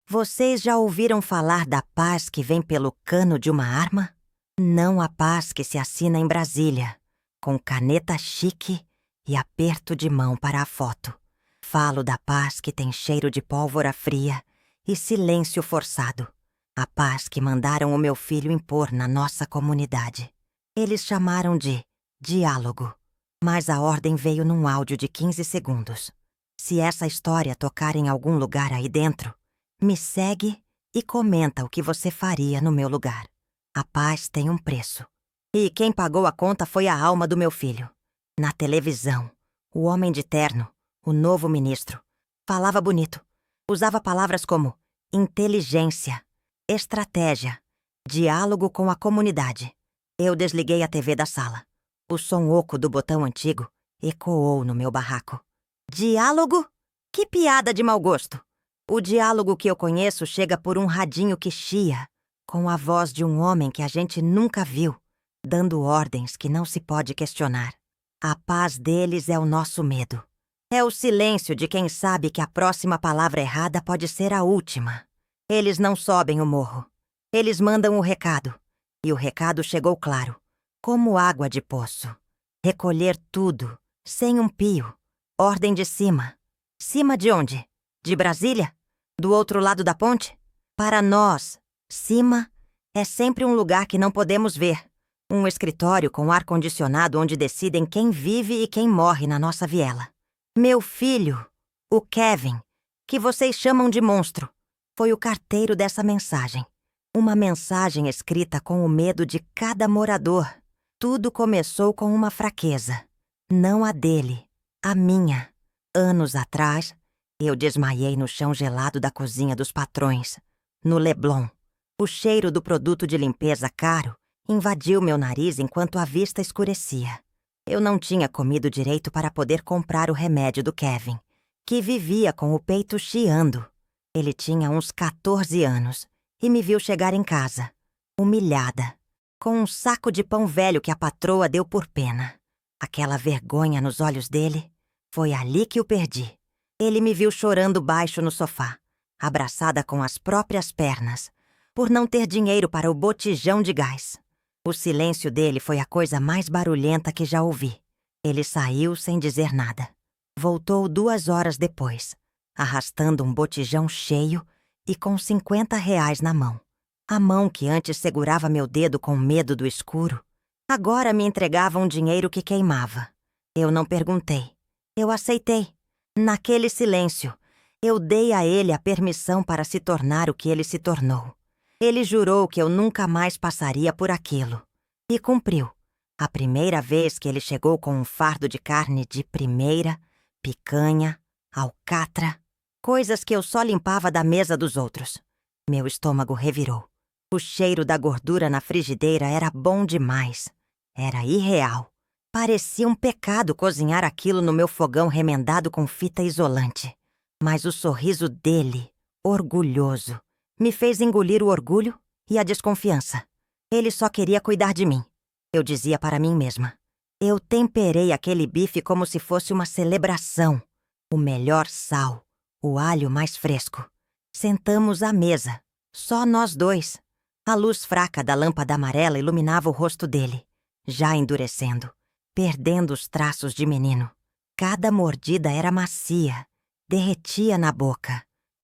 Vocês já ouviram falar da paz que vem pelo cano de uma arma? Não a paz que se assina em Brasília, com caneta chique e aperto de mão para a foto. Falo da paz que tem cheiro de pólvora fria e silêncio forçado. A paz que mandaram o meu filho impor na nossa comunidade. Eles chamaram de diálogo, mas a ordem veio num áudio de 15 segundos. Se essa história tocar em algum lugar aí dentro, me segue e comenta o que você faria no meu lugar. A paz tem um preço. E quem pagou a conta foi a alma do meu filho. Na televisão, o homem de terno, o novo ministro, falava bonito. Usava palavras como inteligência, estratégia, diálogo com a comunidade. Eu desliguei a TV da sala. O som oco do botão antigo ecoou no meu barraco. Diálogo? Que piada de mau gosto! O diálogo que eu conheço chega por um radinho que chia, com a voz de um homem que a gente nunca viu, dando ordens que não se pode questionar. A paz deles é o nosso medo. É o silêncio de quem sabe que a próxima palavra errada pode ser a última. Eles não sobem o morro. Eles mandam o recado. E o recado chegou claro, como água de poço. Recolher tudo, sem um pio. Ordem de cima. Cima de onde? De Brasília? Do outro lado da ponte? Para nós, cima é sempre um lugar que não podemos ver. Um escritório com ar-condicionado onde decidem quem vive e quem morre na nossa viela. Meu filho, o Kevin, que vocês chamam de monstro, foi o carteiro dessa mensagem. Uma mensagem escrita com o medo de cada morador. Tudo começou com uma fraqueza. Não a dele, a minha. Anos atrás, eu desmaiei no chão gelado da cozinha dos patrões, no Leblon. O cheiro do produto de limpeza caro invadiu meu nariz enquanto a vista escurecia. Eu não tinha comido direito para poder comprar o remédio do Kevin, que vivia com o peito chiando. Ele tinha uns 14 anos e me viu chegar em casa, humilhada, com um saco de pão velho que a patroa deu por pena. Aquela vergonha nos olhos dele, foi ali que o perdi. Ele me viu chorando baixo no sofá, abraçada com as próprias pernas, por não ter dinheiro para o botijão de gás. O silêncio dele foi a coisa mais barulhenta que já ouvi. Ele saiu sem dizer nada. Voltou 2 horas depois, arrastando um botijão cheio e com R$ 50 na mão. A mão que antes segurava meu dedo com medo do escuro, agora me entregava um dinheiro que queimava. Eu não perguntei. Eu aceitei. Naquele silêncio, eu dei a ele a permissão para se tornar o que ele se tornou. Ele jurou que eu nunca mais passaria por aquilo. E cumpriu. A primeira vez que ele chegou com um fardo de carne de primeira, picanha, alcatra, coisas que eu só limpava da mesa dos outros. Meu estômago revirou. O cheiro da gordura na frigideira era bom demais. Era irreal. Parecia um pecado cozinhar aquilo no meu fogão remendado com fita isolante. Mas o sorriso dele, orgulhoso, me fez engolir o orgulho e a desconfiança. Ele só queria cuidar de mim. Eu dizia para mim mesma. Eu temperei aquele bife como se fosse uma celebração. O melhor sal, o alho mais fresco. Sentamos à mesa, só nós dois. A luz fraca da lâmpada amarela iluminava o rosto dele, já endurecendo, perdendo os traços de menino. Cada mordida era macia, derretia na boca,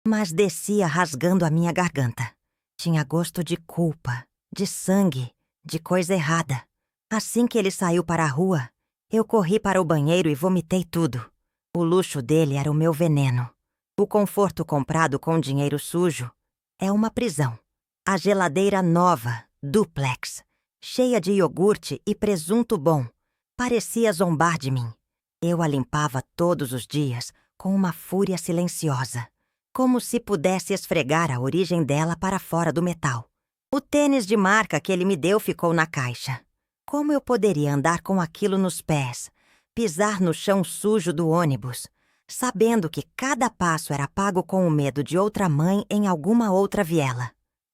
mas descia rasgando a minha garganta. Tinha gosto de culpa, de sangue, de coisa errada. Assim que ele saiu para a rua, eu corri para o banheiro e vomitei tudo. O luxo dele era o meu veneno. O conforto comprado com dinheiro sujo é uma prisão. A geladeira nova, duplex, cheia de iogurte e presunto bom, parecia zombar de mim. Eu a limpava todos os dias com uma fúria silenciosa, como se pudesse esfregar a origem dela para fora do metal. O tênis de marca que ele me deu ficou na caixa. Como eu poderia andar com aquilo nos pés, pisar no chão sujo do ônibus, sabendo que cada passo era pago com o medo de outra mãe em alguma outra viela?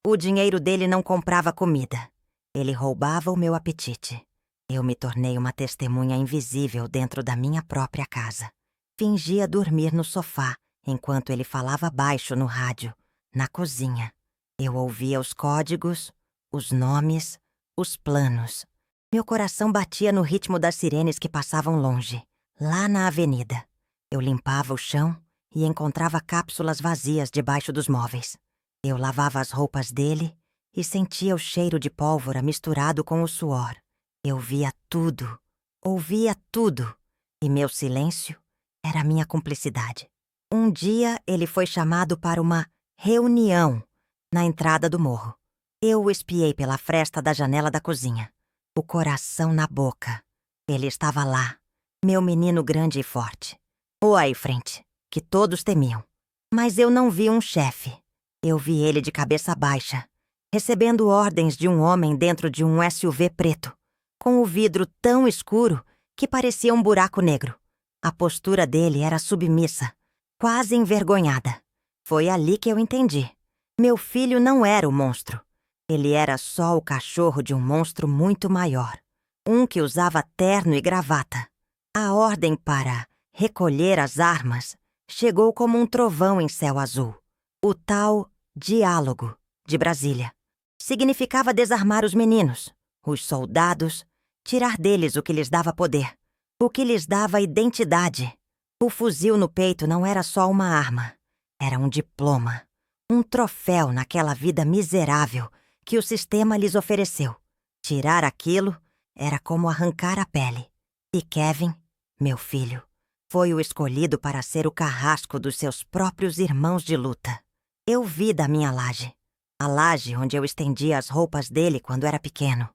O dinheiro dele não comprava comida. Ele roubava o meu apetite. Eu me tornei uma testemunha invisível dentro da minha própria casa. Fingia dormir no sofá, enquanto ele falava baixo no rádio, na cozinha. Eu ouvia os códigos, os nomes, os planos. Meu coração batia no ritmo das sirenes que passavam longe, lá na avenida. Eu limpava o chão e encontrava cápsulas vazias debaixo dos móveis. Eu lavava as roupas dele e sentia o cheiro de pólvora misturado com o suor. Eu via tudo, ouvia tudo, e meu silêncio era minha cumplicidade. Um dia ele foi chamado para uma reunião na entrada do morro. Eu o espiei pela fresta da janela da cozinha, o coração na boca. Ele estava lá, meu menino grande e forte. O aí frente, que todos temiam. Mas eu não vi um chefe. Eu vi ele de cabeça baixa, recebendo ordens de um homem dentro de um SUV preto, com o vidro tão escuro que parecia um buraco negro. A postura dele era submissa, quase envergonhada. Foi ali que eu entendi. Meu filho não era o monstro. Ele era só o cachorro de um monstro muito maior. Um que usava terno e gravata. A ordem para recolher as armas chegou como um trovão em céu azul. O tal diálogo de Brasília. Significava desarmar os meninos, os soldados, tirar deles o que lhes dava poder, o que lhes dava identidade. O fuzil no peito não era só uma arma, era um diploma, um troféu naquela vida miserável que o sistema lhes ofereceu. Tirar aquilo era como arrancar a pele. E Kevin, meu filho, foi o escolhido para ser o carrasco dos seus próprios irmãos de luta. Eu vi da minha laje. A laje onde eu estendia as roupas dele quando era pequeno.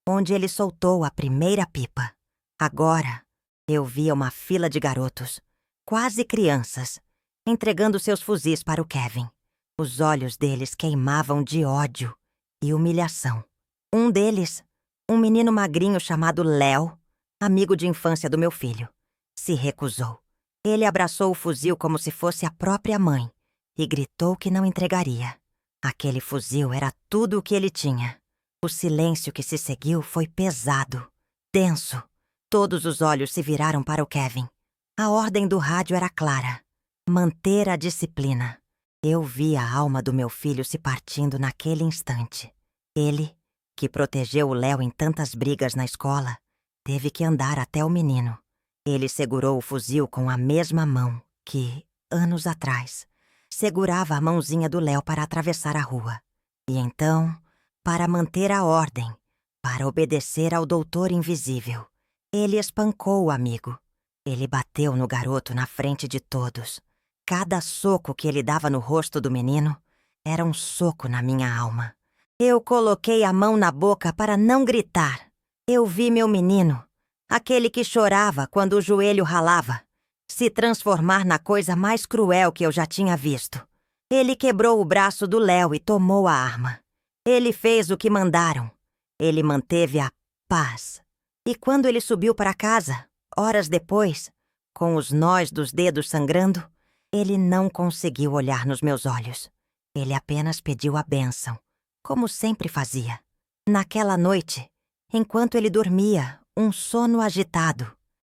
Onde ele soltou a primeira pipa. Agora, eu via uma fila de garotos, quase crianças, entregando seus fuzis para o Kevin. Os olhos deles queimavam de ódio e humilhação. Um deles, um menino magrinho chamado Léo, amigo de infância do meu filho, se recusou. Ele abraçou o fuzil como se fosse a própria mãe e gritou que não entregaria. Aquele fuzil era tudo o que ele tinha. O silêncio que se seguiu foi pesado, denso. Todos os olhos se viraram para o Kevin. A ordem do rádio era clara: manter a disciplina. Eu vi a alma do meu filho se partindo naquele instante. Ele, que protegeu o Léo em tantas brigas na escola, teve que andar até o menino. Ele segurou o fuzil com a mesma mão que, anos atrás, segurava a mãozinha do Léo para atravessar a rua. E então, para manter a ordem, para obedecer ao doutor invisível, ele espancou o amigo. Ele bateu no garoto na frente de todos. Cada soco que ele dava no rosto do menino era um soco na minha alma. Eu coloquei a mão na boca para não gritar. Eu vi meu menino, aquele que chorava quando o joelho ralava, se transformar na coisa mais cruel que eu já tinha visto. Ele quebrou o braço do Léo e tomou a arma. Ele fez o que mandaram. Ele manteve a paz. E quando ele subiu para casa, horas depois, com os nós dos dedos sangrando, ele não conseguiu olhar nos meus olhos. Ele apenas pediu a bênção, como sempre fazia. Naquela noite, enquanto ele dormia, um sono agitado,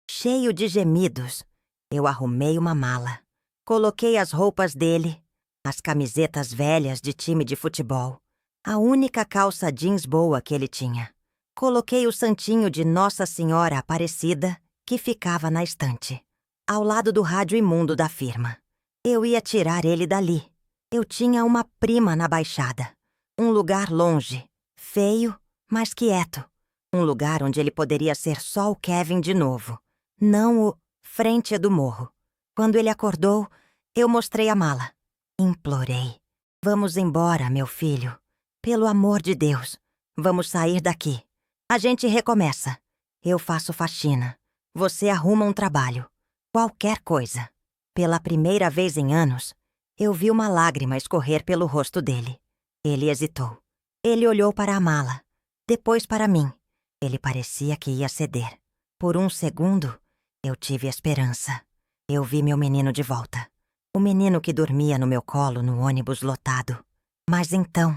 cheio de gemidos, eu arrumei uma mala. Coloquei as roupas dele, as camisetas velhas de time de futebol, a única calça jeans boa que ele tinha. Coloquei o santinho de Nossa Senhora Aparecida, que ficava na estante, ao lado do rádio imundo da firma. Eu ia tirar ele dali. Eu tinha uma prima na Baixada. Um lugar longe, feio, mas quieto. Um lugar onde ele poderia ser só o Kevin de novo, não o frente do morro. Quando ele acordou, eu mostrei a mala. Implorei. Vamos embora, meu filho. Pelo amor de Deus, vamos sair daqui. A gente recomeça. Eu faço faxina. Você arruma um trabalho. Qualquer coisa. Pela primeira vez em anos, eu vi uma lágrima escorrer pelo rosto dele. Ele hesitou. Ele olhou para a mala, depois para mim. Ele parecia que ia ceder. Por um segundo, eu tive esperança. Eu vi meu menino de volta. O menino que dormia no meu colo no ônibus lotado. Mas então,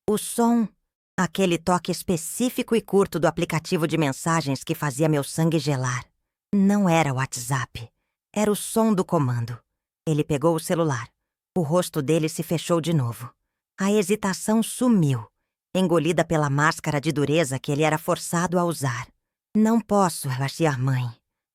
o som, aquele toque específico e curto do aplicativo de mensagens que fazia meu sangue gelar, não era o WhatsApp. Era o som do comando. Ele pegou o celular. O rosto dele se fechou de novo. A hesitação sumiu, engolida pela máscara de dureza que ele era forçado a usar. Não posso relaxar, mãe.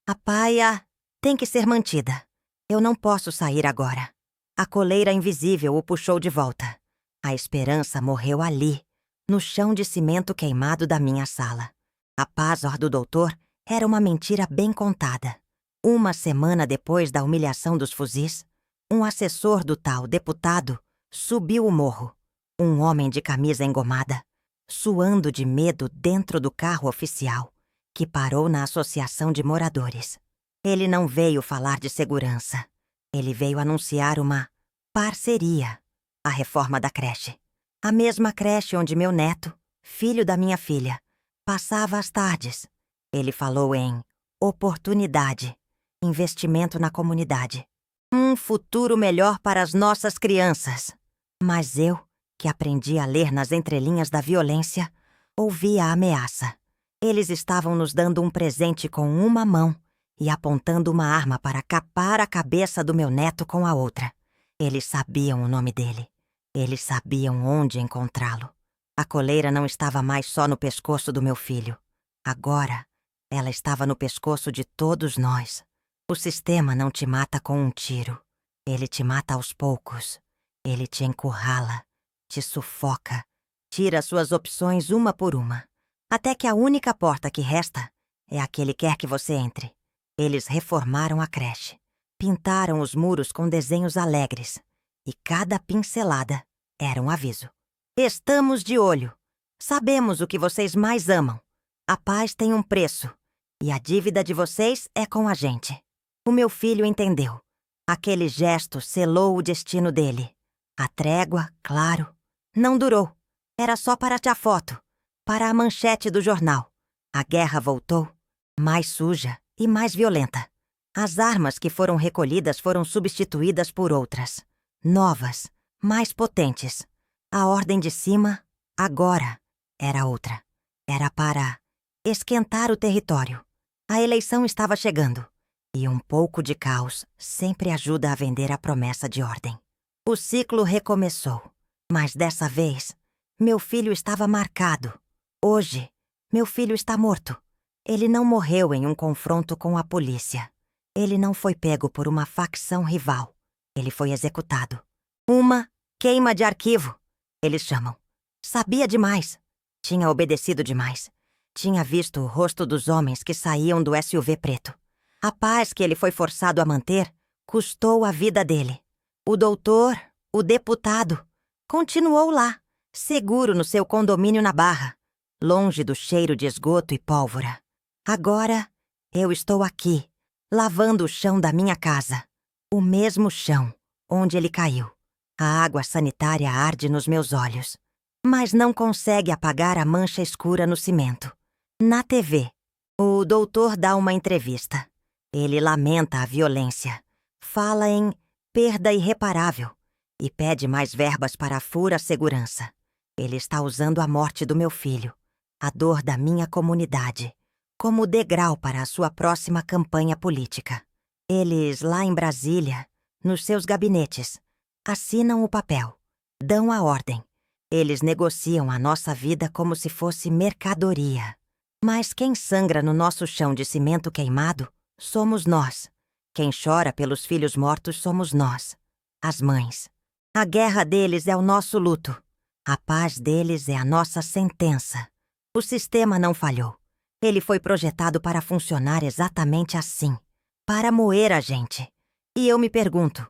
A paia tem que ser mantida. Eu não posso sair agora. A coleira invisível o puxou de volta. A esperança morreu ali, no chão de cimento queimado da minha sala. A paz do doutor era uma mentira bem contada. Uma semana depois da humilhação dos fuzis, um assessor do tal deputado subiu o morro. Um homem de camisa engomada, suando de medo dentro do carro oficial, que parou na associação de moradores. Ele não veio falar de segurança. Ele veio anunciar uma parceria, a reforma da creche. A mesma creche onde meu neto, filho da minha filha, passava as tardes. Ele falou em oportunidade, investimento na comunidade. Um futuro melhor para as nossas crianças. Mas eu, que aprendi a ler nas entrelinhas da violência, ouvi a ameaça. Eles estavam nos dando um presente com uma mão e apontando uma arma para capar a cabeça do meu neto com a outra. Eles sabiam o nome dele. Eles sabiam onde encontrá-lo. A coleira não estava mais só no pescoço do meu filho. Agora, ela estava no pescoço de todos nós. O sistema não te mata com um tiro. Ele te mata aos poucos. Ele te encurrala, te sufoca, tira suas opções uma por uma, até que a única porta que resta é a que ele quer que você entre. Eles reformaram a creche, pintaram os muros com desenhos alegres, e cada pincelada era um aviso. Estamos de olho. Sabemos o que vocês mais amam. A paz tem um preço, e a dívida de vocês é com a gente. O meu filho entendeu. Aquele gesto selou o destino dele. A trégua, claro, não durou. Era só para a foto, para a manchete do jornal. A guerra voltou, mais suja e mais violenta. As armas que foram recolhidas foram substituídas por outras, novas, mais potentes. A ordem de cima, agora, era outra. Era para esquentar o território. A eleição estava chegando, e um pouco de caos sempre ajuda a vender a promessa de ordem. O ciclo recomeçou, mas dessa vez, meu filho estava marcado. Hoje, meu filho está morto. Ele não morreu em um confronto com a polícia. Ele não foi pego por uma facção rival. Ele foi executado. Uma queima de arquivo, eles chamam. Sabia demais. Tinha obedecido demais. Tinha visto o rosto dos homens que saíam do SUV preto. A paz que ele foi forçado a manter custou a vida dele. O doutor, o deputado, continuou lá, seguro no seu condomínio na Barra, longe do cheiro de esgoto e pólvora. Agora, eu estou aqui, lavando o chão da minha casa. O mesmo chão onde ele caiu. A água sanitária arde nos meus olhos, mas não consegue apagar a mancha escura no cimento. Na TV, o doutor dá uma entrevista. Ele lamenta a violência, fala em perda irreparável e pede mais verbas para a fura segurança. Ele está usando a morte do meu filho, a dor da minha comunidade, como degrau para a sua próxima campanha política. Eles, lá em Brasília, nos seus gabinetes, assinam o papel, dão a ordem. Eles negociam a nossa vida como se fosse mercadoria. Mas quem sangra no nosso chão de cimento queimado somos nós. Quem chora pelos filhos mortos somos nós, as mães. A guerra deles é o nosso luto. A paz deles é a nossa sentença. O sistema não falhou. Ele foi projetado para funcionar exatamente assim, para moer a gente. E eu me pergunto,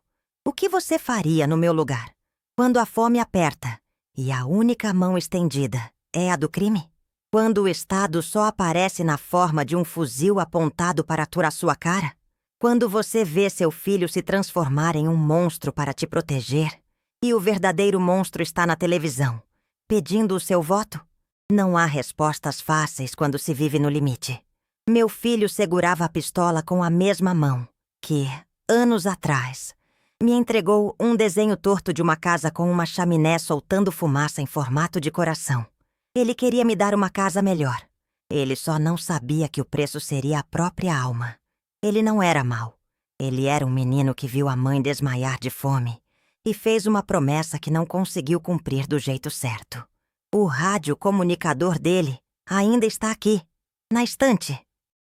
o que você faria no meu lugar, quando a fome aperta e a única mão estendida é a do crime? Quando o Estado só aparece na forma de um fuzil apontado para aturar sua cara? Quando você vê seu filho se transformar em um monstro para te proteger e o verdadeiro monstro está na televisão, pedindo o seu voto? Não há respostas fáceis quando se vive no limite. Meu filho segurava a pistola com a mesma mão que, anos atrás, me entregou um desenho torto de uma casa com uma chaminé soltando fumaça em formato de coração. Ele queria me dar uma casa melhor. Ele só não sabia que o preço seria a própria alma. Ele não era mau. Ele era um menino que viu a mãe desmaiar de fome e fez uma promessa que não conseguiu cumprir do jeito certo. O rádio comunicador dele ainda está aqui, na estante,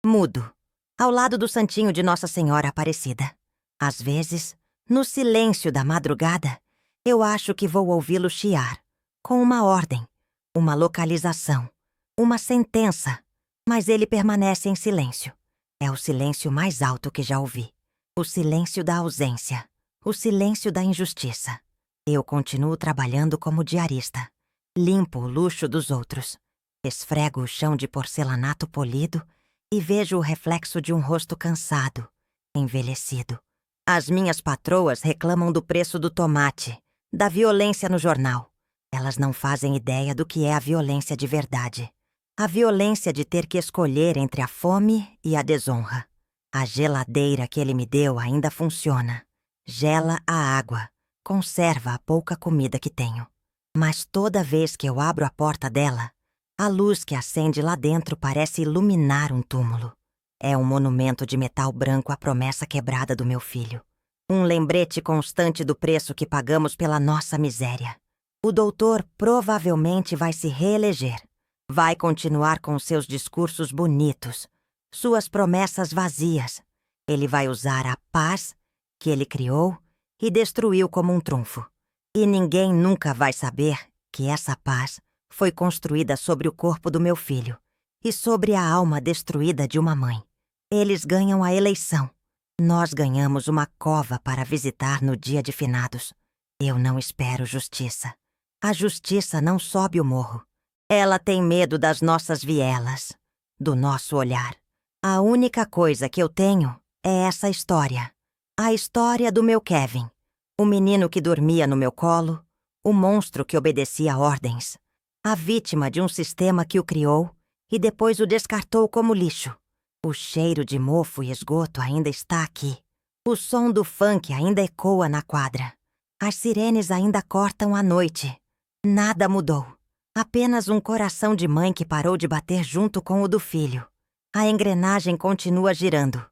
mudo, ao lado do santinho de Nossa Senhora Aparecida. Às vezes, no silêncio da madrugada, eu acho que vou ouvi-lo chiar, com uma ordem, uma localização, uma sentença, mas ele permanece em silêncio. É o silêncio mais alto que já ouvi. O silêncio da ausência, o silêncio da injustiça. Eu continuo trabalhando como diarista. Limpo o luxo dos outros. Esfrego o chão de porcelanato polido e vejo o reflexo de um rosto cansado, envelhecido. As minhas patroas reclamam do preço do tomate, da violência no jornal. Elas não fazem ideia do que é a violência de verdade. A violência de ter que escolher entre a fome e a desonra. A geladeira que ele me deu ainda funciona. Gela a água, conserva a pouca comida que tenho. Mas toda vez que eu abro a porta dela, a luz que acende lá dentro parece iluminar um túmulo. É um monumento de metal branco à promessa quebrada do meu filho. Um lembrete constante do preço que pagamos pela nossa miséria. O doutor provavelmente vai se reeleger. Vai continuar com seus discursos bonitos, suas promessas vazias. Ele vai usar a paz que ele criou e destruiu como um trunfo. E ninguém nunca vai saber que essa paz foi construída sobre o corpo do meu filho e sobre a alma destruída de uma mãe. Eles ganham a eleição. Nós ganhamos uma cova para visitar no dia de finados. Eu não espero justiça. A justiça não sobe o morro. Ela tem medo das nossas vielas, do nosso olhar. A única coisa que eu tenho é essa história. A história do meu Kevin. O menino que dormia no meu colo, o monstro que obedecia ordens. A vítima de um sistema que o criou e depois o descartou como lixo. O cheiro de mofo e esgoto ainda está aqui. O som do funk ainda ecoa na quadra. As sirenes ainda cortam a noite. Nada mudou. Apenas um coração de mãe que parou de bater junto com o do filho. A engrenagem continua girando.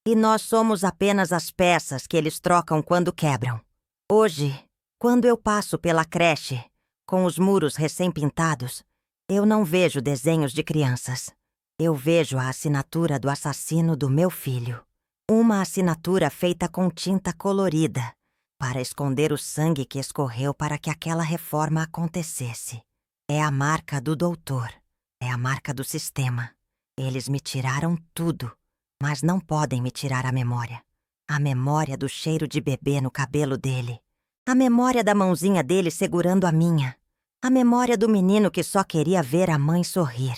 E nós somos apenas as peças que eles trocam quando quebram. Hoje, quando eu passo pela creche, com os muros recém-pintados, eu não vejo desenhos de crianças. Eu vejo a assinatura do assassino do meu filho. Uma assinatura feita com tinta colorida, para esconder o sangue que escorreu para que aquela reforma acontecesse. É a marca do doutor. É a marca do sistema. Eles me tiraram tudo, mas não podem me tirar a memória. A memória do cheiro de bebê no cabelo dele. A memória da mãozinha dele segurando a minha. A memória do menino que só queria ver a mãe sorrir.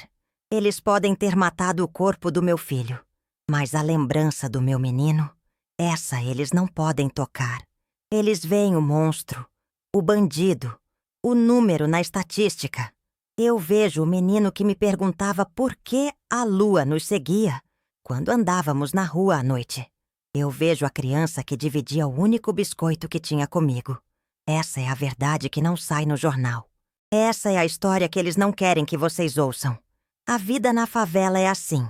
Eles podem ter matado o corpo do meu filho, mas a lembrança do meu menino, essa eles não podem tocar. Eles veem o monstro, o bandido, o número na estatística. Eu vejo o menino que me perguntava por que a lua nos seguia quando andávamos na rua à noite. Eu vejo a criança que dividia o único biscoito que tinha comigo. Essa é a verdade que não sai no jornal. Essa é a história que eles não querem que vocês ouçam. A vida na favela é assim.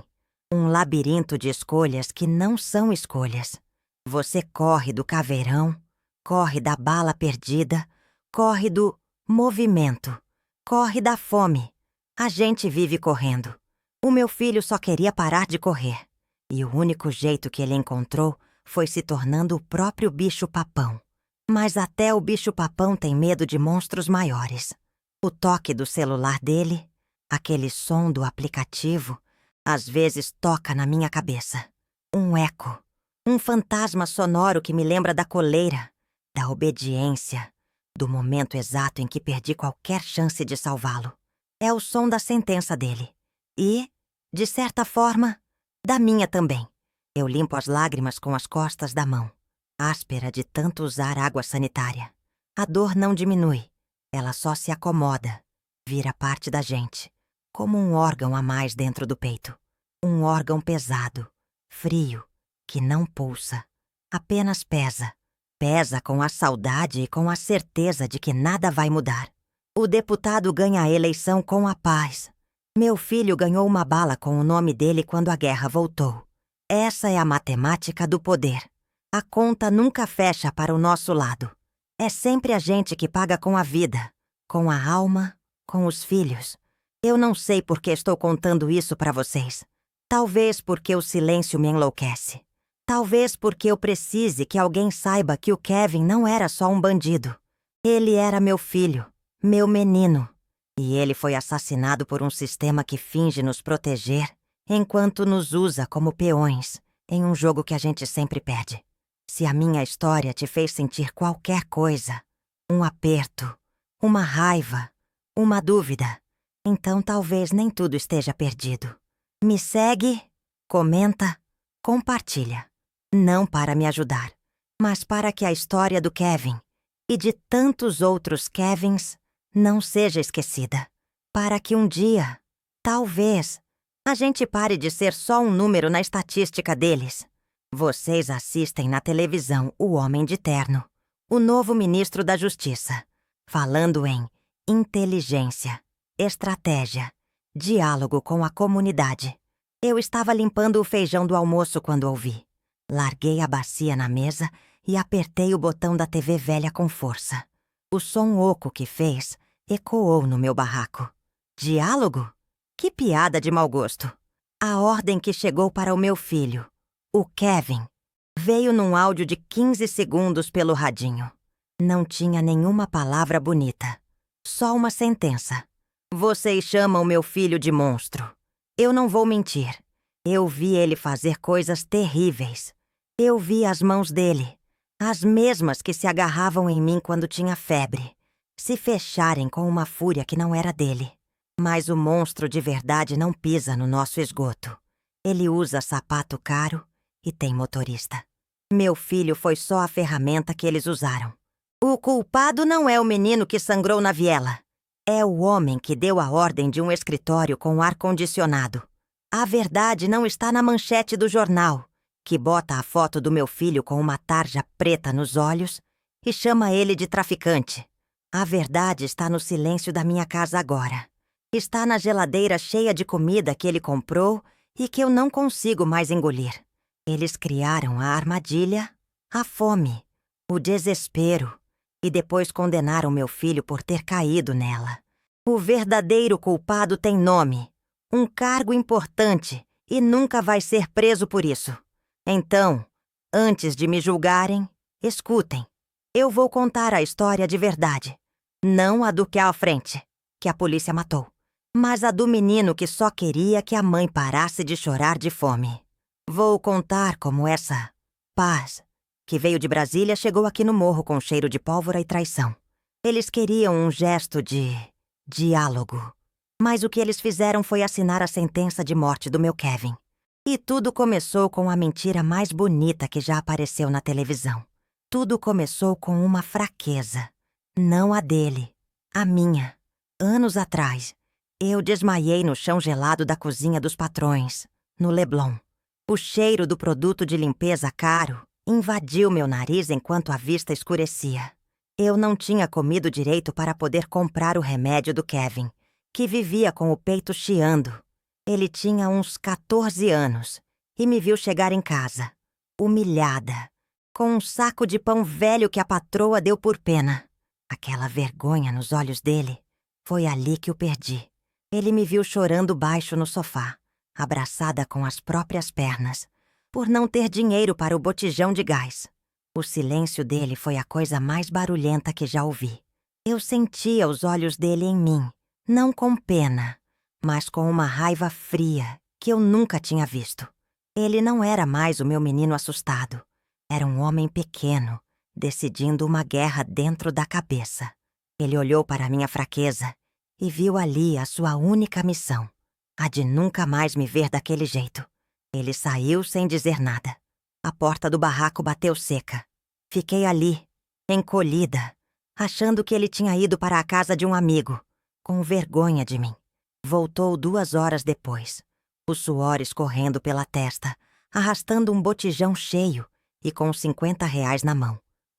Um labirinto de escolhas que não são escolhas. Você corre do caveirão, corre da bala perdida, corre do movimento, corre da fome. A gente vive correndo. O meu filho só queria parar de correr. E o único jeito que ele encontrou foi se tornando o próprio bicho-papão. Mas até o bicho-papão tem medo de monstros maiores. O toque do celular dele, aquele som do aplicativo, às vezes toca na minha cabeça. Um eco, um fantasma sonoro que me lembra da coleira, da obediência, do momento exato em que perdi qualquer chance de salvá-lo. É o som da sentença dele. E, de certa forma, da minha também. Eu limpo as lágrimas com as costas da mão, áspera de tanto usar água sanitária. A dor não diminui, ela só se acomoda, vira parte da gente, como um órgão a mais dentro do peito. Um órgão pesado, frio, que não pulsa, apenas pesa. Pesa com a saudade e com a certeza de que nada vai mudar. O deputado ganha a eleição com a paz. Meu filho ganhou uma bala com o nome dele quando a guerra voltou. Essa é a matemática do poder. A conta nunca fecha para o nosso lado. É sempre a gente que paga com a vida, com a alma, com os filhos. Eu não sei por que estou contando isso para vocês. Talvez porque o silêncio me enlouquece. Talvez porque eu precise que alguém saiba que o Kevin não era só um bandido. Ele era meu filho, meu menino. E ele foi assassinado por um sistema que finge nos proteger enquanto nos usa como peões em um jogo que a gente sempre perde. Se a minha história te fez sentir qualquer coisa, um aperto, uma raiva, uma dúvida, então talvez nem tudo esteja perdido. Me segue, comenta, compartilha. Não para me ajudar, mas para que a história do Kevin e de tantos outros Kevins não seja esquecida. Para que um dia, talvez, a gente pare de ser só um número na estatística deles. Vocês assistem na televisão o Homem de Terno, o novo ministro da Justiça, falando em inteligência, estratégia, diálogo com a comunidade. Eu estava limpando o feijão do almoço quando ouvi. Larguei a bacia na mesa e apertei o botão da TV velha com força. O som oco que fez ecoou no meu barraco. Diálogo? Que piada de mau gosto. A ordem que chegou para o meu filho, o Kevin, veio num áudio de 15 segundos pelo radinho. Não tinha nenhuma palavra bonita. Só uma sentença. Vocês chamam meu filho de monstro. Eu não vou mentir. Eu vi ele fazer coisas terríveis. Eu vi as mãos dele, as mesmas que se agarravam em mim quando tinha febre, se fecharem com uma fúria que não era dele. Mas o monstro de verdade não pisa no nosso esgoto. Ele usa sapato caro e tem motorista. Meu filho foi só a ferramenta que eles usaram. O culpado não é o menino que sangrou na viela. É o homem que deu a ordem de um escritório com ar-condicionado. A verdade não está na manchete do jornal, que bota a foto do meu filho com uma tarja preta nos olhos e chama ele de traficante. A verdade está no silêncio da minha casa agora. Está na geladeira cheia de comida que ele comprou e que eu não consigo mais engolir. Eles criaram a armadilha, a fome, o desespero e depois condenaram meu filho por ter caído nela. O verdadeiro culpado tem nome, um cargo importante e nunca vai ser preso por isso. Então, antes de me julgarem, escutem. Eu vou contar a história de verdade. Não a do que à frente, que a polícia matou, mas a do menino que só queria que a mãe parasse de chorar de fome. Vou contar como essa paz, que veio de Brasília, chegou aqui no morro com cheiro de pólvora e traição. Eles queriam um gesto de diálogo, mas o que eles fizeram foi assinar a sentença de morte do meu Kevin. E tudo começou com a mentira mais bonita que já apareceu na televisão. Tudo começou com uma fraqueza. Não a dele, a minha. Anos atrás, eu desmaiei no chão gelado da cozinha dos patrões, no Leblon. O cheiro do produto de limpeza caro invadiu meu nariz enquanto a vista escurecia. Eu não tinha comido direito para poder comprar o remédio do Kevin, que vivia com o peito chiando. Ele tinha uns 14 anos e me viu chegar em casa, humilhada, com um saco de pão velho que a patroa deu por pena. Aquela vergonha nos olhos dele, foi ali que o perdi. Ele me viu chorando baixo no sofá, abraçada com as próprias pernas, por não ter dinheiro para o botijão de gás. O silêncio dele foi a coisa mais barulhenta que já ouvi. Eu sentia os olhos dele em mim, não com pena, mas com uma raiva fria que eu nunca tinha visto. Ele não era mais o meu menino assustado. Era um homem pequeno, decidindo uma guerra dentro da cabeça. Ele olhou para a minha fraqueza e viu ali a sua única missão, a de nunca mais me ver daquele jeito. Ele saiu sem dizer nada. A porta do barraco bateu seca. Fiquei ali, encolhida, achando que ele tinha ido para a casa de um amigo, com vergonha de mim. Voltou 2 horas depois, o suor escorrendo pela testa, arrastando um botijão cheio e com R$ 50 na mão.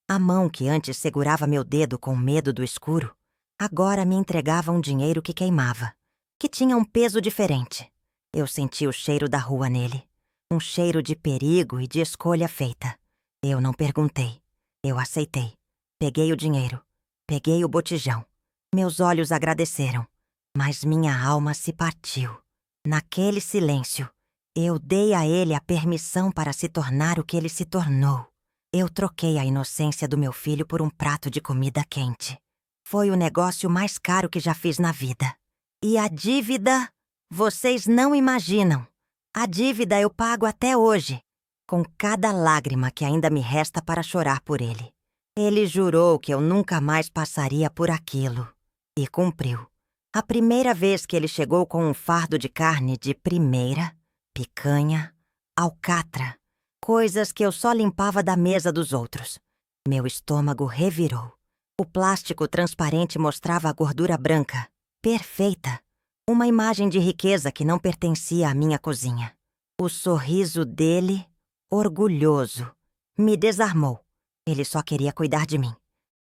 A mão que antes segurava meu dedo com medo do escuro, agora me entregava um dinheiro que queimava, que tinha um peso diferente. Eu senti o cheiro da rua nele, um cheiro de perigo e de escolha feita. Eu não perguntei, eu aceitei. Peguei o dinheiro. Peguei o botijão. Meus olhos agradeceram, mas minha alma se partiu. Naquele silêncio, eu dei a ele a permissão para se tornar o que ele se tornou. Eu troquei a inocência do meu filho por um prato de comida quente. Foi o negócio mais caro que já fiz na vida. E a dívida, vocês não imaginam. A dívida eu pago até hoje, com cada lágrima que ainda me resta para chorar por ele. Ele jurou que eu nunca mais passaria por aquilo. E cumpriu. A primeira vez que ele chegou com um fardo de carne de primeira, picanha, alcatra, coisas que eu só limpava da mesa dos outros. Meu estômago revirou. O plástico transparente mostrava a gordura branca, perfeita. Uma imagem de riqueza que não pertencia à minha cozinha. O sorriso dele, orgulhoso, me desarmou. Ele só queria cuidar de mim.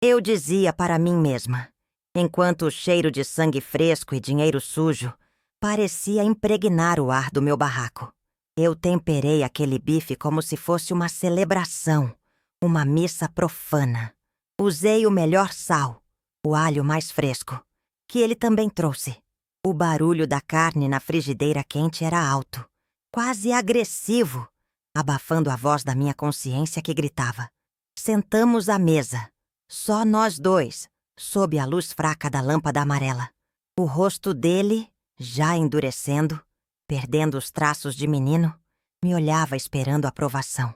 Eu dizia para mim mesma, enquanto o cheiro de sangue fresco e dinheiro sujo parecia impregnar o ar do meu barraco. Eu temperei aquele bife como se fosse uma celebração, uma missa profana. Usei o melhor sal, o alho mais fresco, que ele também trouxe. O barulho da carne na frigideira quente era alto, quase agressivo, abafando a voz da minha consciência que gritava. Sentamos à mesa, só nós dois, sob a luz fraca da lâmpada amarela. O rosto dele, já endurecendo, perdendo os traços de menino, me olhava esperando aprovação.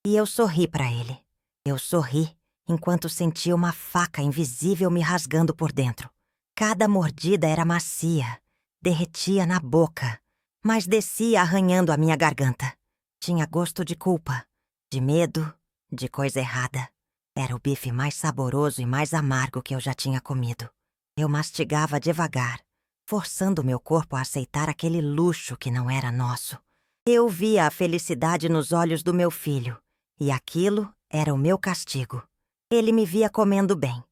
E eu sorri para ele. Eu sorri enquanto sentia uma faca invisível me rasgando por dentro. Cada mordida era macia, derretia na boca, mas descia arranhando a minha garganta. Tinha gosto de culpa, de medo, de coisa errada. Era o bife mais saboroso e mais amargo que eu já tinha comido. Eu mastigava devagar, forçando meu corpo a aceitar aquele luxo que não era nosso. Eu via a felicidade nos olhos do meu filho, e aquilo era o meu castigo. Ele me via comendo bem.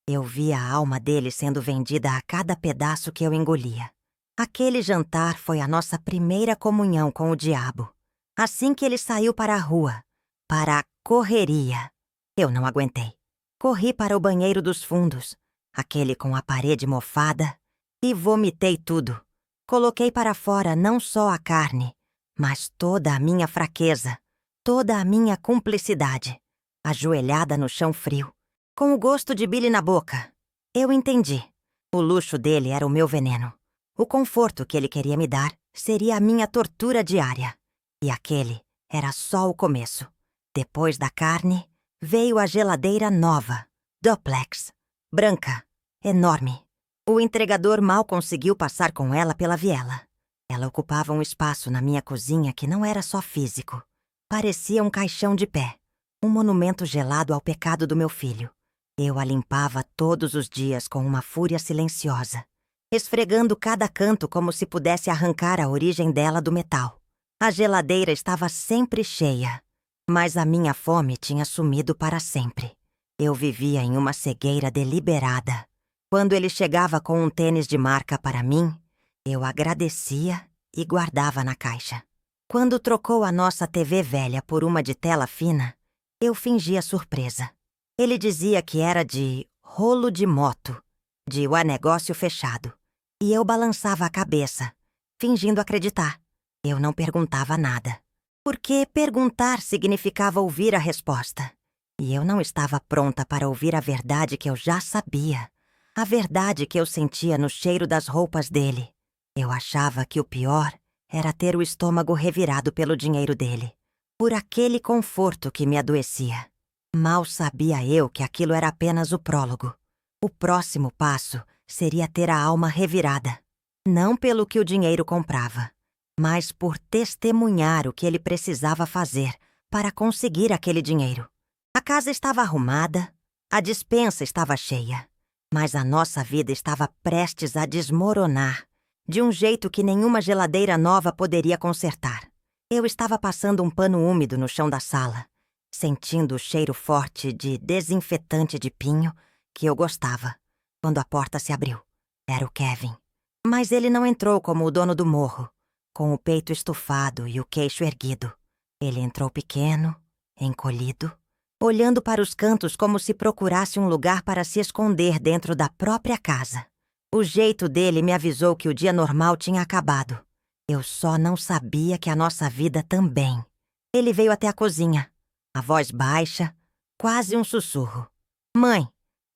Eu via a alma dele sendo vendida a cada pedaço que eu engolia. Aquele jantar foi a nossa primeira comunhão com o diabo. Assim que ele saiu para a rua, para a correria, eu não aguentei. Corri para o banheiro dos fundos, aquele com a parede mofada, e vomitei tudo. Coloquei para fora não só a carne, mas toda a minha fraqueza, toda a minha cumplicidade. Ajoelhada no chão frio, com o gosto de Billy na boca. Eu entendi. O luxo dele era o meu veneno. O conforto que ele queria me dar seria a minha tortura diária. E aquele era só o começo. Depois da carne, veio a geladeira nova, duplex, branca, enorme. O entregador mal conseguiu passar com ela pela viela. Ela ocupava um espaço na minha cozinha que não era só físico. Parecia um caixão de pé, um monumento gelado ao pecado do meu filho. Eu a limpava todos os dias com uma fúria silenciosa, esfregando cada canto como se pudesse arrancar a origem dela do metal. A geladeira estava sempre cheia, mas a minha fome tinha sumido para sempre. Eu vivia em uma cegueira deliberada. Quando ele chegava com um tênis de marca para mim, eu agradecia e guardava na caixa. Quando trocou a nossa TV velha por uma de tela fina, eu fingia surpresa. Ele dizia que era de rolo de moto, de o negócio fechado. E eu balançava a cabeça, fingindo acreditar. Eu não perguntava nada. Porque perguntar significava ouvir a resposta. E eu não estava pronta para ouvir a verdade que eu já sabia. A verdade que eu sentia no cheiro das roupas dele. Eu achava que o pior era ter o estômago revirado pelo dinheiro dele. Por aquele conforto que me adoecia. Mal sabia eu que aquilo era apenas o prólogo. O próximo passo seria ter a alma revirada. Não pelo que o dinheiro comprava, mas por testemunhar o que ele precisava fazer para conseguir aquele dinheiro. A casa estava arrumada, a despensa estava cheia, mas a nossa vida estava prestes a desmoronar, de um jeito que nenhuma geladeira nova poderia consertar. Eu estava passando um pano úmido no chão da sala, sentindo o cheiro forte de desinfetante de pinho que eu gostava, quando a porta se abriu. Era o Kevin. Mas ele não entrou como o dono do morro, com o peito estufado e o queixo erguido. Ele entrou pequeno, encolhido, olhando para os cantos como se procurasse um lugar para se esconder dentro da própria casa. O jeito dele me avisou que o dia normal tinha acabado. Eu só não sabia que a nossa vida também. Ele veio até a cozinha, a voz baixa, quase um sussurro. Mãe,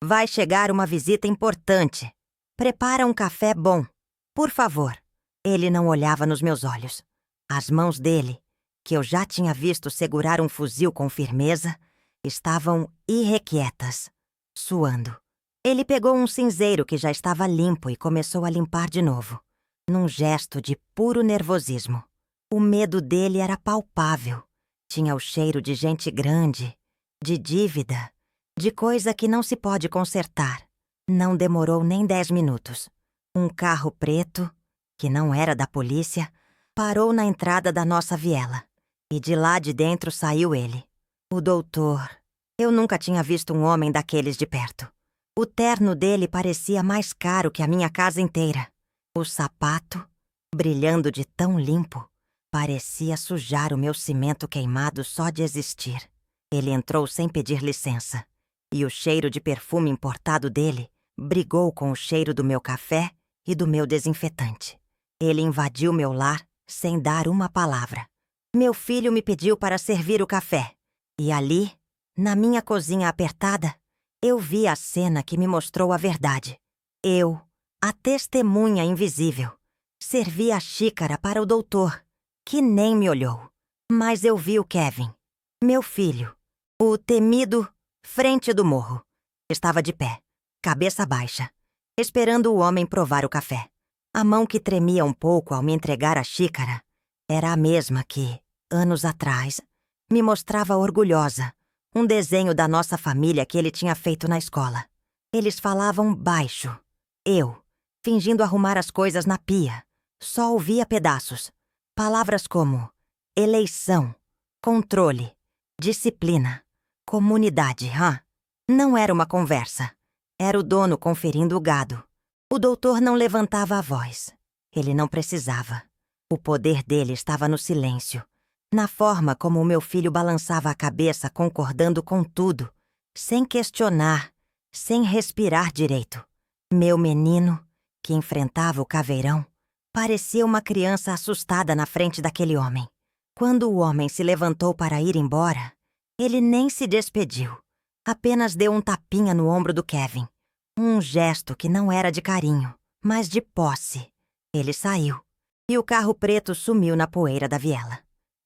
vai chegar uma visita importante. Prepara um café bom, por favor. Ele não olhava nos meus olhos. As mãos dele, que eu já tinha visto segurar um fuzil com firmeza, estavam irrequietas, suando. Ele pegou um cinzeiro que já estava limpo e começou a limpar de novo, num gesto de puro nervosismo. O medo dele era palpável. Tinha o cheiro de gente grande, de dívida, de coisa que não se pode consertar. Não demorou nem 10 minutos. Um carro preto, que não era da polícia, parou na entrada da nossa viela. E de lá de dentro saiu ele. O doutor. Eu nunca tinha visto um homem daqueles de perto. O terno dele parecia mais caro que a minha casa inteira. O sapato, brilhando de tão limpo, parecia sujar o meu cimento queimado só de existir. Ele entrou sem pedir licença, e o cheiro de perfume importado dele brigou com o cheiro do meu café e do meu desinfetante. Ele invadiu meu lar sem dar uma palavra. Meu filho me pediu para servir o café, e ali, na minha cozinha apertada, eu vi a cena que me mostrou a verdade. Eu, a testemunha invisível, servi a xícara para o doutor, que nem me olhou. Mas eu vi o Kevin, meu filho, o temido frente do morro. Estava de pé, cabeça baixa, esperando o homem provar o café. A mão que tremia um pouco ao me entregar a xícara era a mesma que, anos atrás, me mostrava orgulhosa um desenho da nossa família que ele tinha feito na escola. Eles falavam baixo. Eu, fingindo arrumar as coisas na pia, só ouvia pedaços. Palavras como eleição, controle, disciplina, comunidade, Não era uma conversa. Era o dono conferindo o gado. O doutor não levantava a voz. Ele não precisava. O poder dele estava no silêncio, na forma como o meu filho balançava a cabeça concordando com tudo, sem questionar, sem respirar direito. Meu menino, que enfrentava o caveirão, parecia uma criança assustada na frente daquele homem. Quando o homem se levantou para ir embora, ele nem se despediu. Apenas deu um tapinha no ombro do Kevin. Um gesto que não era de carinho, mas de posse. Ele saiu, e o carro preto sumiu na poeira da viela.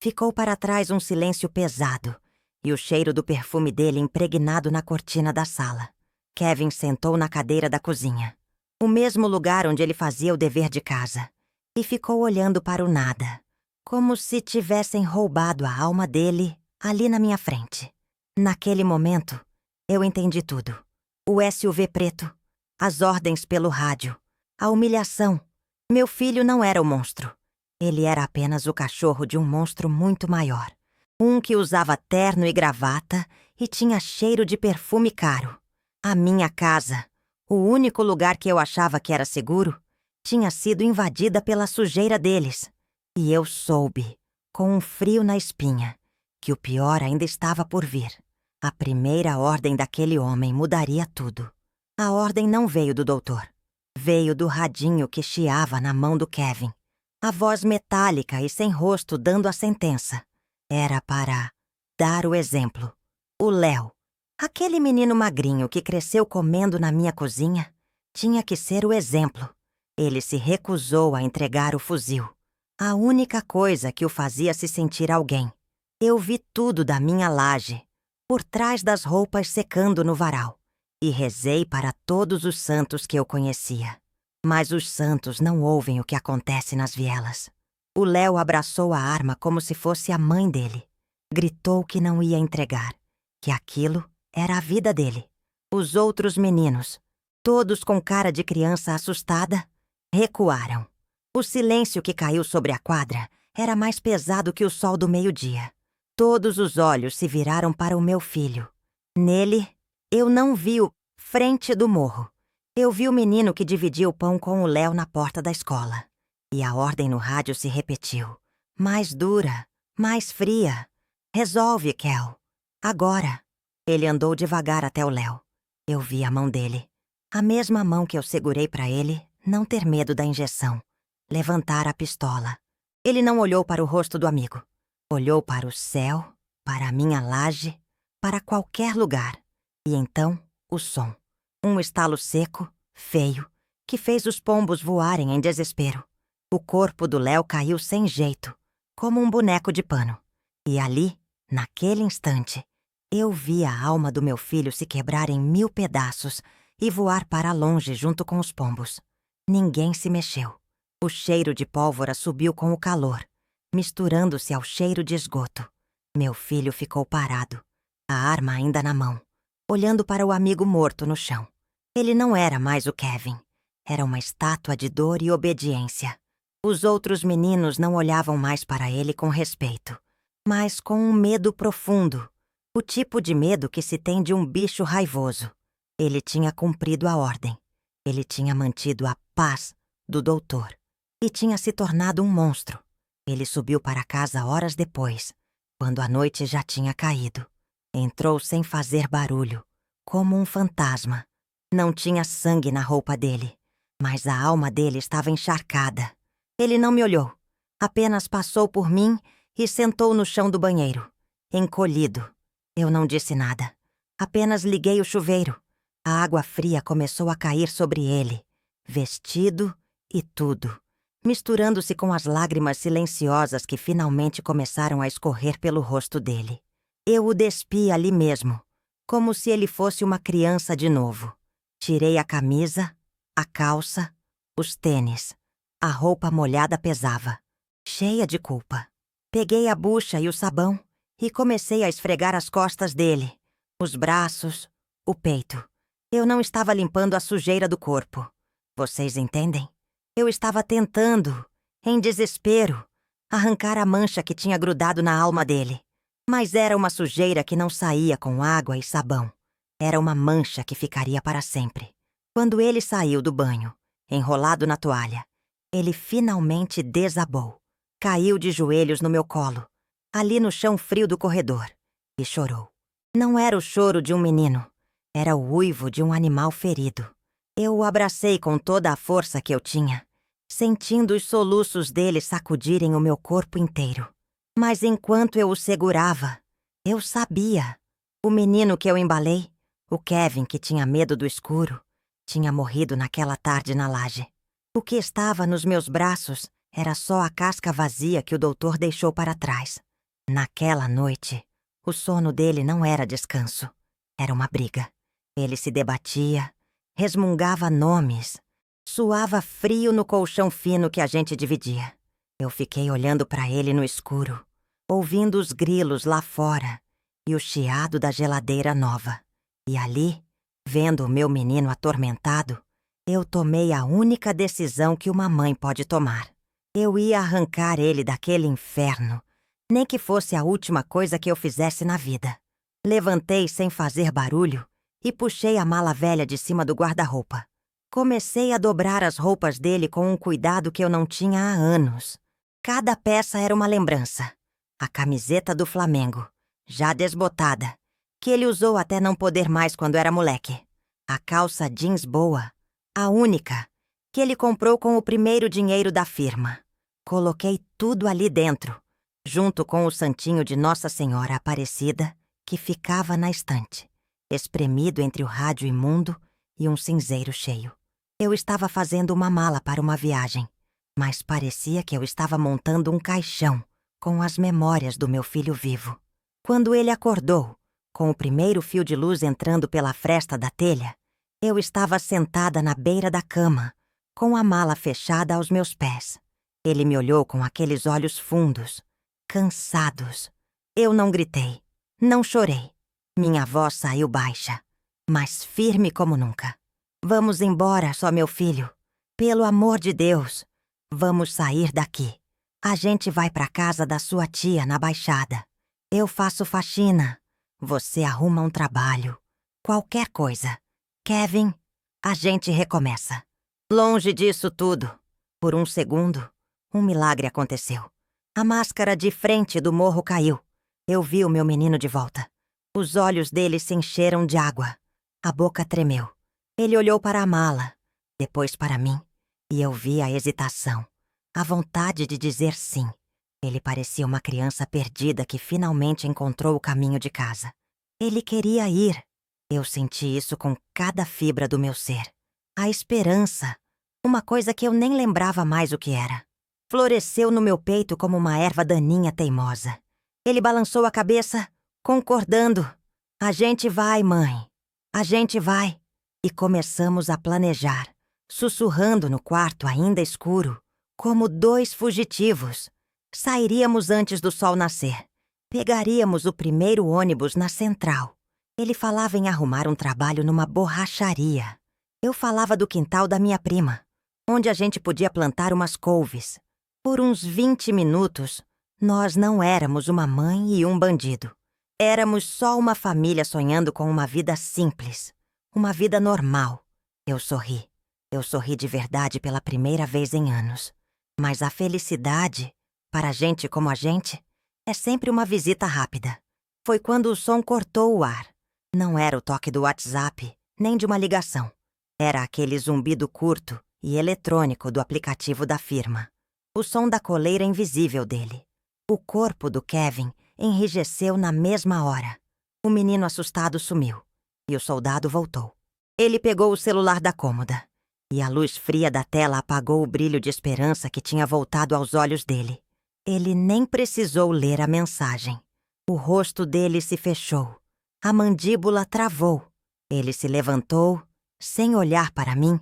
Ficou para trás um silêncio pesado, e o cheiro do perfume dele impregnado na cortina da sala. Kevin sentou na cadeira da cozinha, o mesmo lugar onde ele fazia o dever de casa, e ficou olhando para o nada, como se tivessem roubado a alma dele ali na minha frente. Naquele momento, eu entendi tudo. O SUV preto, as ordens pelo rádio, a humilhação. Meu filho não era o monstro. Ele era apenas o cachorro de um monstro muito maior. Um que usava terno e gravata e tinha cheiro de perfume caro. A minha casa, o único lugar que eu achava que era seguro, tinha sido invadida pela sujeira deles. E eu soube, com um frio na espinha, que o pior ainda estava por vir. A primeira ordem daquele homem mudaria tudo. A ordem não veio do doutor. Veio do radinho que chiava na mão do Kevin. A voz metálica e sem rosto dando a sentença. Era para dar o exemplo. O Léo, aquele menino magrinho que cresceu comendo na minha cozinha, tinha que ser o exemplo. Ele se recusou a entregar o fuzil. A única coisa que o fazia se sentir alguém. Eu vi tudo da minha laje, por trás das roupas secando no varal, e rezei para todos os santos que eu conhecia. Mas os santos não ouvem o que acontece nas vielas. O Léo abraçou a arma como se fosse a mãe dele. Gritou que não ia entregar, que aquilo era a vida dele. Os outros meninos, todos com cara de criança assustada, recuaram. O silêncio que caiu sobre a quadra era mais pesado que o sol do meio-dia. Todos os olhos se viraram para o meu filho. Nele, eu não vi o frente do morro. Eu vi o menino que dividia o pão com o Léo na porta da escola. E a ordem no rádio se repetiu. Mais dura, mais fria. Resolve, Kel. Agora. Ele andou devagar até o Léo. Eu vi a mão dele. A mesma mão que eu segurei para ele não ter medo da injeção. Levantar a pistola. Ele não olhou para o rosto do amigo. Olhou para o céu, para a minha laje, para qualquer lugar. E então, o som. Um estalo seco, feio, que fez os pombos voarem em desespero. O corpo do Léo caiu sem jeito, como um boneco de pano. E ali, naquele instante, eu vi a alma do meu filho se quebrar em 1000 pedaços e voar para longe junto com os pombos. Ninguém se mexeu. O cheiro de pólvora subiu com o calor, misturando-se ao cheiro de esgoto. Meu filho ficou parado, a arma ainda na mão, olhando para o amigo morto no chão. Ele não era mais o Kevin. Era uma estátua de dor e obediência. Os outros meninos não olhavam mais para ele com respeito, mas com um medo profundo, o tipo de medo que se tem de um bicho raivoso. Ele tinha cumprido a ordem. Ele tinha mantido a paz do doutor e tinha se tornado um monstro. Ele subiu para casa horas depois, quando a noite já tinha caído. Entrou sem fazer barulho, como um fantasma. Não tinha sangue na roupa dele, mas a alma dele estava encharcada. Ele não me olhou, apenas passou por mim e sentou no chão do banheiro, encolhido. Eu não disse nada, apenas liguei o chuveiro. A água fria começou a cair sobre ele, vestido e tudo, misturando-se com as lágrimas silenciosas que finalmente começaram a escorrer pelo rosto dele. Eu o despi ali mesmo, como se ele fosse uma criança de novo. Tirei a camisa, a calça, os tênis. A roupa molhada pesava, cheia de culpa. Peguei a bucha e o sabão e comecei a esfregar as costas dele, os braços, o peito. Eu não estava limpando a sujeira do corpo. Vocês entendem? Eu estava tentando, em desespero, arrancar a mancha que tinha grudado na alma dele. Mas era uma sujeira que não saía com água e sabão. Era uma mancha que ficaria para sempre. Quando ele saiu do banho, enrolado na toalha, ele finalmente desabou. Caiu de joelhos no meu colo, ali no chão frio do corredor, e chorou. Não era o choro de um menino. Era o uivo de um animal ferido. Eu o abracei com toda a força que eu tinha, sentindo os soluços dele sacudirem o meu corpo inteiro. Mas enquanto eu o segurava, eu sabia. O menino que eu embalei, o Kevin que tinha medo do escuro, tinha morrido naquela tarde na laje. O que estava nos meus braços era só a casca vazia que o doutor deixou para trás. Naquela noite, o sono dele não era descanso. Era uma briga. Ele se debatia, resmungava nomes, suava frio no colchão fino que a gente dividia. Eu fiquei olhando para ele no escuro, ouvindo os grilos lá fora e o chiado da geladeira nova. E ali, vendo o meu menino atormentado, eu tomei a única decisão que uma mãe pode tomar. Eu ia arrancar ele daquele inferno, nem que fosse a última coisa que eu fizesse na vida. Levantei sem fazer barulho e puxei a mala velha de cima do guarda-roupa. Comecei a dobrar as roupas dele com um cuidado que eu não tinha há anos. Cada peça era uma lembrança. A camiseta do Flamengo, já desbotada, que ele usou até não poder mais quando era moleque. A calça jeans boa, a única, que ele comprou com o primeiro dinheiro da firma. Coloquei tudo ali dentro, junto com o santinho de Nossa Senhora Aparecida, que ficava na estante, espremido entre o rádio imundo e um cinzeiro cheio. Eu estava fazendo uma mala para uma viagem, mas parecia que eu estava montando um caixão com as memórias do meu filho vivo. Quando ele acordou, com o primeiro fio de luz entrando pela fresta da telha, eu estava sentada na beira da cama, com a mala fechada aos meus pés. Ele me olhou com aqueles olhos fundos, cansados. Eu não gritei, não chorei. Minha voz saiu baixa, mas firme como nunca. Vamos embora, só meu filho. Pelo amor de Deus, vamos sair daqui. A gente vai para casa da sua tia na Baixada. Eu faço faxina. Você arruma um trabalho. Qualquer coisa. Kevin, a gente recomeça. Longe disso tudo. Por um segundo, um milagre aconteceu. A máscara de frente do morro caiu. Eu vi o meu menino de volta. Os olhos dele se encheram de água. A boca tremeu. Ele olhou para a mala, depois para mim, e eu vi a hesitação, a vontade de dizer sim. Ele parecia uma criança perdida que finalmente encontrou o caminho de casa. Ele queria ir. Eu senti isso com cada fibra do meu ser. A esperança, uma coisa que eu nem lembrava mais o que era, floresceu no meu peito como uma erva daninha teimosa. Ele balançou a cabeça, concordando. A gente vai, mãe. A gente vai. E começamos a planejar, sussurrando no quarto ainda escuro, como dois fugitivos. Sairíamos antes do sol nascer. Pegaríamos o primeiro ônibus na central. Ele falava em arrumar um trabalho numa borracharia. Eu falava do quintal da minha prima, onde a gente podia plantar umas couves. Por uns 20 minutos, nós não éramos uma mãe e um bandido. Éramos só uma família sonhando com uma vida simples. Uma vida normal. Eu sorri. Eu sorri de verdade pela primeira vez em anos. Mas a felicidade, para gente como a gente, é sempre uma visita rápida. Foi quando o som cortou o ar. Não era o toque do WhatsApp, nem de uma ligação. Era aquele zumbido curto e eletrônico do aplicativo da firma. O som da coleira invisível dele. O corpo do Kevin enrijeceu na mesma hora. O menino assustado sumiu. E o soldado voltou. Ele pegou o celular da cômoda, e a luz fria da tela apagou o brilho de esperança que tinha voltado aos olhos dele. Ele nem precisou ler a mensagem. O rosto dele se fechou. A mandíbula travou. Ele se levantou, sem olhar para mim,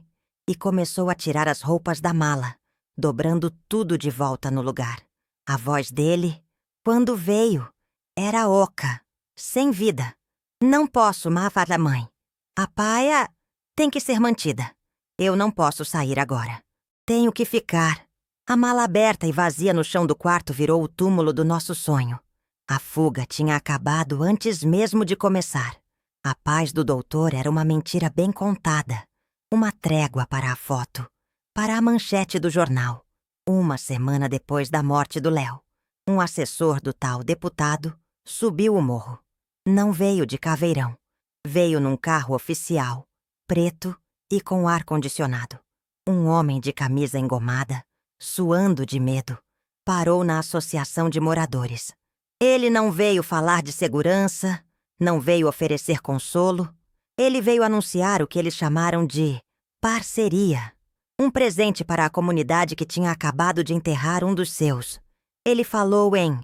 e começou a tirar as roupas da mala, dobrando tudo de volta no lugar. A voz dele, quando veio, era oca, sem vida. Não posso, fala a mãe. A paia tem que ser mantida. Eu não posso sair agora. Tenho que ficar. A mala aberta e vazia no chão do quarto virou o túmulo do nosso sonho. A fuga tinha acabado antes mesmo de começar. A paz do doutor era uma mentira bem contada. Uma trégua para a foto. Para a manchete do jornal. Uma semana depois da morte do Léo, um assessor do tal deputado subiu o morro. Não veio de caveirão. Veio num carro oficial, preto e com ar-condicionado. Um homem de camisa engomada, suando de medo, parou na associação de moradores. Ele não veio falar de segurança, não veio oferecer consolo. Ele veio anunciar o que eles chamaram de parceria. Um presente para a comunidade que tinha acabado de enterrar um dos seus. Ele falou em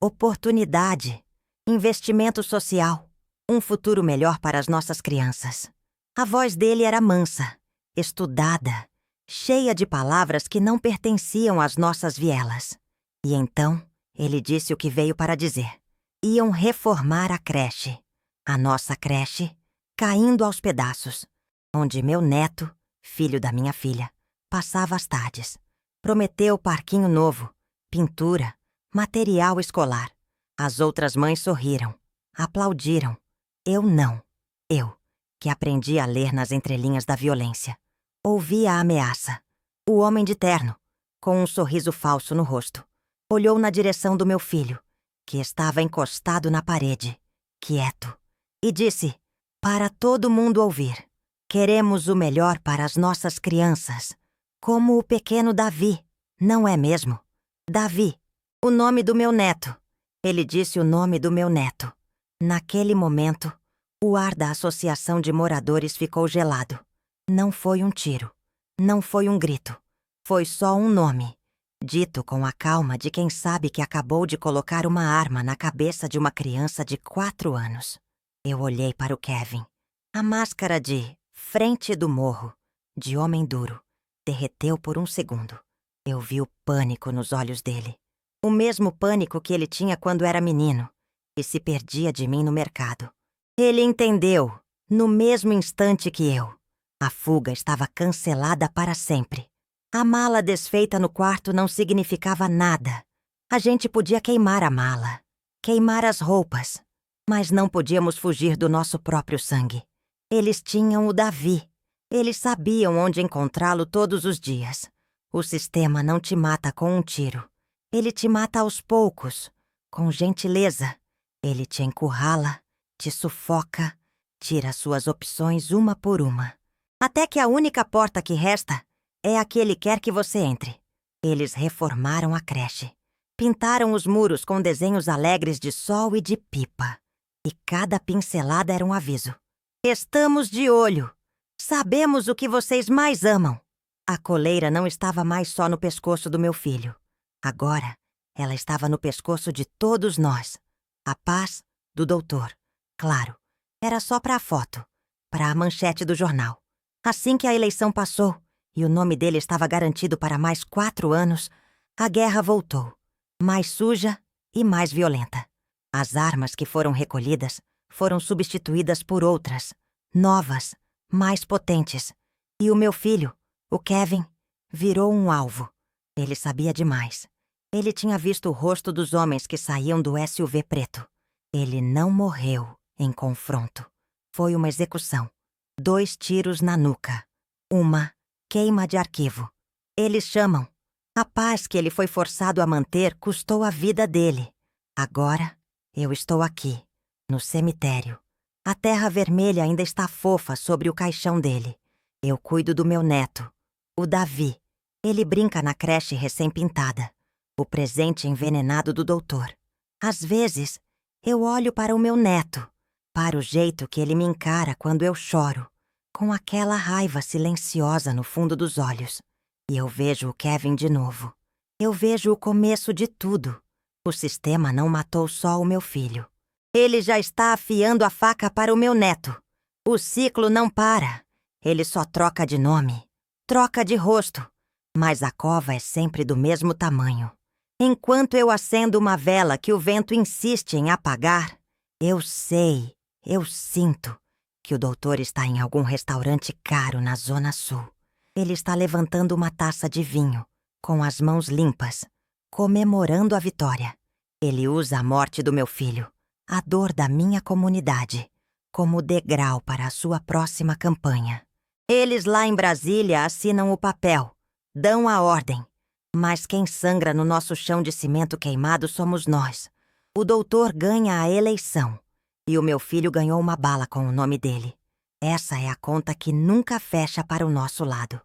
oportunidade, investimento social, um futuro melhor para as nossas crianças. A voz dele era mansa, estudada, cheia de palavras que não pertenciam às nossas vielas. E então, ele disse o que veio para dizer. Iam reformar a creche. A nossa creche, caindo aos pedaços, onde meu neto, filho da minha filha, passava as tardes. Prometeu parquinho novo, pintura, material escolar. As outras mães sorriram, aplaudiram. Eu não. Eu, que aprendi a ler nas entrelinhas da violência. Ouvi a ameaça. O homem de terno, com um sorriso falso no rosto, olhou na direção do meu filho, que estava encostado na parede, quieto, e disse, para todo mundo ouvir, queremos o melhor para as nossas crianças, como o pequeno Davi, não é mesmo? Davi, o nome do meu neto. Ele disse o nome do meu neto. Naquele momento, o ar da associação de moradores ficou gelado. Não foi um tiro, não foi um grito, foi só um nome, dito com a calma de quem sabe que acabou de colocar uma arma na cabeça de uma criança de 4 anos. Eu olhei para o Kevin. A máscara de frente do morro, de homem duro, derreteu por um segundo. Eu vi o pânico nos olhos dele. O mesmo pânico que ele tinha quando era menino e se perdia de mim no mercado. Ele entendeu, no mesmo instante que eu. A fuga estava cancelada para sempre. A mala desfeita no quarto não significava nada. A gente podia queimar a mala, queimar as roupas, mas não podíamos fugir do nosso próprio sangue. Eles tinham o Davi. Eles sabiam onde encontrá-lo todos os dias. O sistema não te mata com um tiro. Ele te mata aos poucos, com gentileza. Ele te encurrala, te sufoca, tira suas opções uma por uma. Até que a única porta que resta é a que ele quer que você entre. Eles reformaram a creche. Pintaram os muros com desenhos alegres de sol e de pipa. E cada pincelada era um aviso. Estamos de olho. Sabemos o que vocês mais amam. A coleira não estava mais só no pescoço do meu filho. Agora, ela estava no pescoço de todos nós. A paz do doutor. Claro, era só para a foto, para a manchete do jornal. Assim que a eleição passou e o nome dele estava garantido para mais 4 anos, a guerra voltou, mais suja e mais violenta. As armas que foram recolhidas foram substituídas por outras, novas, mais potentes. E o meu filho, o Kevin, virou um alvo. Ele sabia demais. Ele tinha visto o rosto dos homens que saíam do SUV preto. Ele não morreu em confronto. Foi uma execução. 2 tiros na nuca. Uma queima de arquivo. Eles chamam. A paz que ele foi forçado a manter custou a vida dele. Agora, eu estou aqui, no cemitério. A terra vermelha ainda está fofa sobre o caixão dele. Eu cuido do meu neto, o Davi. Ele brinca na creche recém-pintada. O presente envenenado do doutor. Às vezes, eu olho para o meu neto, para o jeito que ele me encara quando eu choro, com aquela raiva silenciosa no fundo dos olhos. E eu vejo o Kevin de novo. Eu vejo o começo de tudo. O sistema não matou só o meu filho. Ele já está afiando a faca para o meu neto. O ciclo não para. Ele só troca de nome, troca de rosto. Mas a cova é sempre do mesmo tamanho. Enquanto eu acendo uma vela que o vento insiste em apagar, eu sei, eu sinto que o doutor está em algum restaurante caro na Zona Sul. Ele está levantando uma taça de vinho, com as mãos limpas, comemorando a vitória. Ele usa a morte do meu filho, a dor da minha comunidade, como degrau para a sua próxima campanha. Eles lá em Brasília assinam o papel, dão a ordem. Mas quem sangra no nosso chão de cimento queimado somos nós. O doutor ganha a eleição. E o meu filho ganhou uma bala com o nome dele. Essa é a conta que nunca fecha para o nosso lado.